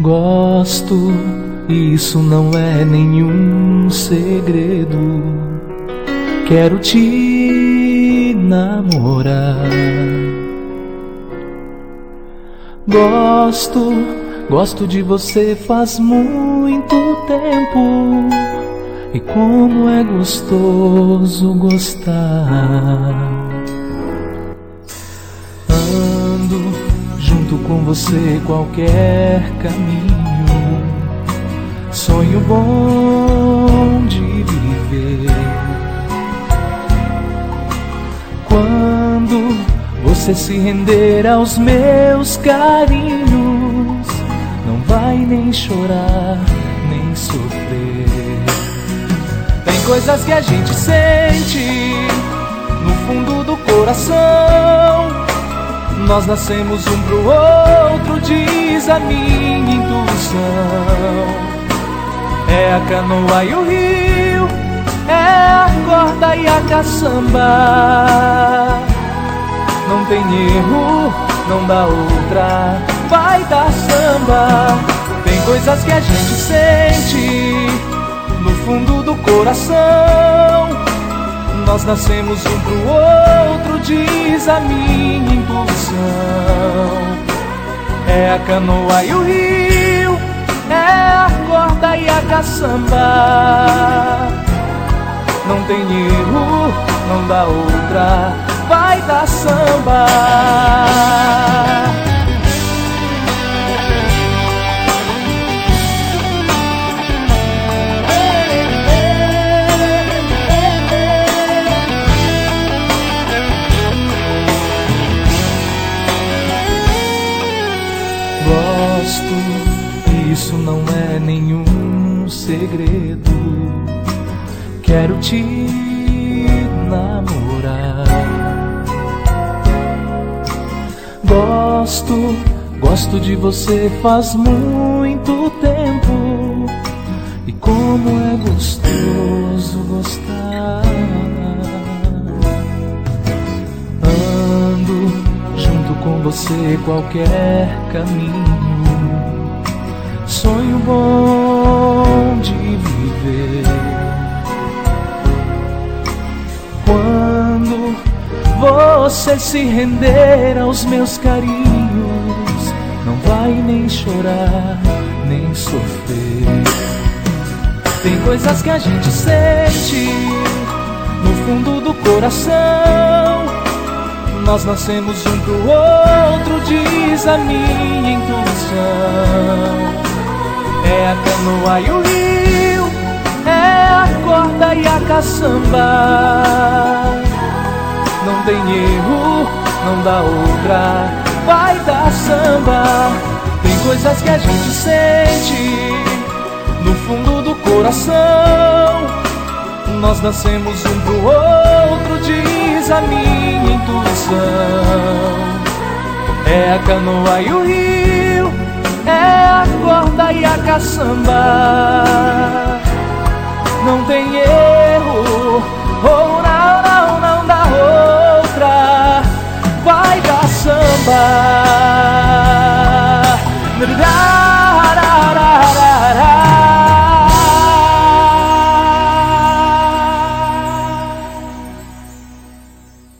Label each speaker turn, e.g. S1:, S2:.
S1: Gosto, e isso não é nenhum segredo. Quero te namorar. Gosto de você faz muito tempo. E como é gostoso gostar. Ando junto com você qualquer caminho. Sonho bom de viver. Quando você se render aos meus carinhos, não vai nem chorar, nem sofrer. Tem coisas que a gente sente no fundo do coração. Nós nascemos um pro outro, diz a minha intuição. É a canoa e o rio, é a corda e a caçamba. Não tem erro, não dá outra, vai dar samba. Tem coisas que a gente sente no fundo do coração. Nós nascemos um pro outro, diz a minha intuição. É a canoa e o rio, é a corda e a caçamba. Não tem erro, não dá outra, vai dar samba. Gosto, isso não é nenhum segredo. Quero te namorar. Gosto de você faz muito tempo. E como é gostoso gostar. Ando junto com você qualquer caminho. Sonho bom de viver. Quando você se render aos meus carinhos, não vai nem chorar, nem sofrer. Tem coisas que a gente sente no fundo do coração. Nós nascemos um pro outro, diz a minha intuição. É a canoa e o rio, é a corda e a caçamba. Não tem erro, não dá outra, vai dar samba. Tem coisas que a gente sente no fundo do coração. Nós nascemos um pro outro, diz a minha intuição. É a canoa e o rio, é a corda e a caçamba.